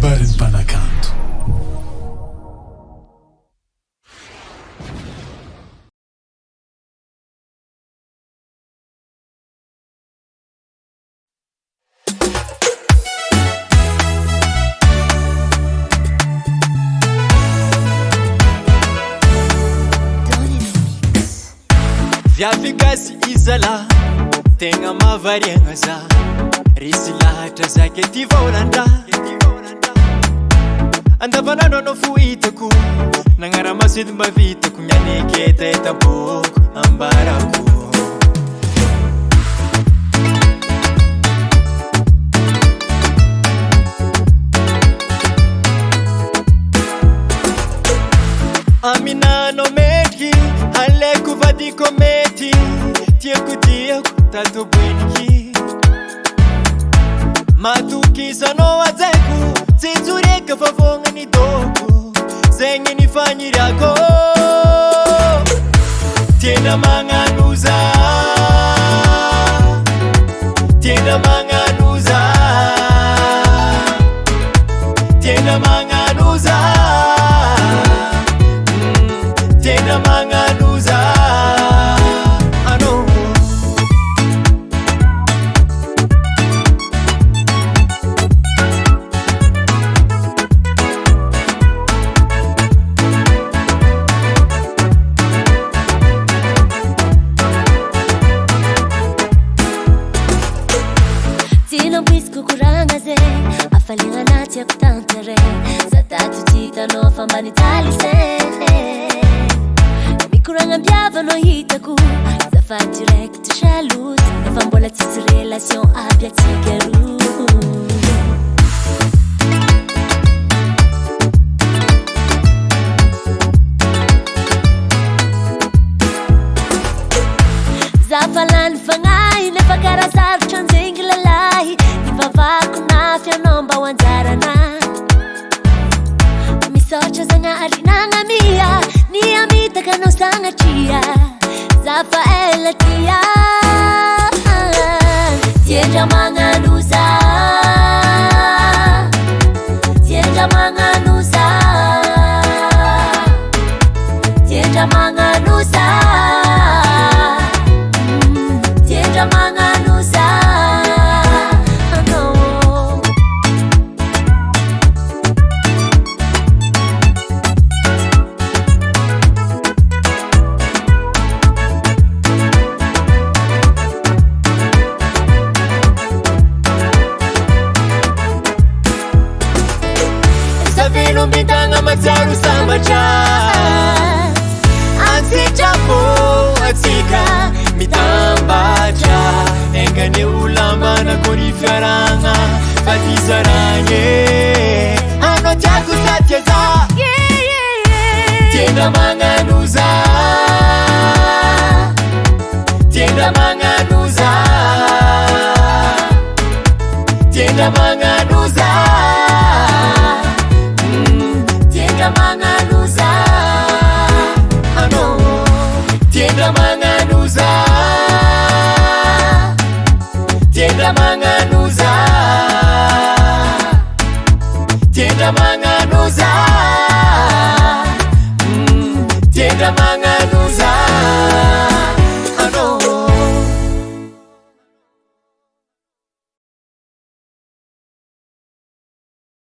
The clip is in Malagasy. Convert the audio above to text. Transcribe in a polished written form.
kabarin'ny mpanakanto. Viafikasi izala tegna mavariagna za risy lahatra zake ty volandra andavanandro anao fohitako nagnara-maso mba vitako mianeketa etaboko ambarako aminanao metriky aleko vadiko mety tiako tatoboeniky matokisanao ajaiko tsinjoreka fa vognany doko zegny nifanyriako tena magnano za tena magnano za tena magnano za tena magnano za ano Tinambisiko kuranga ze afaliana naty ako tantere zatato titanao fa manitalisy mikoragna ambiavanao hitako zafa direct jalouse efa mbola tsisy relation aby atsika roa zafa lany fagnahy nefa karaha sarotra anjegny lalahy nivavako nafy anao mba ho anjarana misaotra zagnahary nagnamia niamitaka anao sagnatria zafa ela tia tiendra magnano za tiendra magnano za tiendra magnano za tiendra magnano za Bintanga matsaro sambatra ansitrapo atsika mitambatra engane olambana kori fiaragna fatizaragny anao tiako satya za tiendra magnano za tiendra magnano za tiendra magnano za tiendra magnano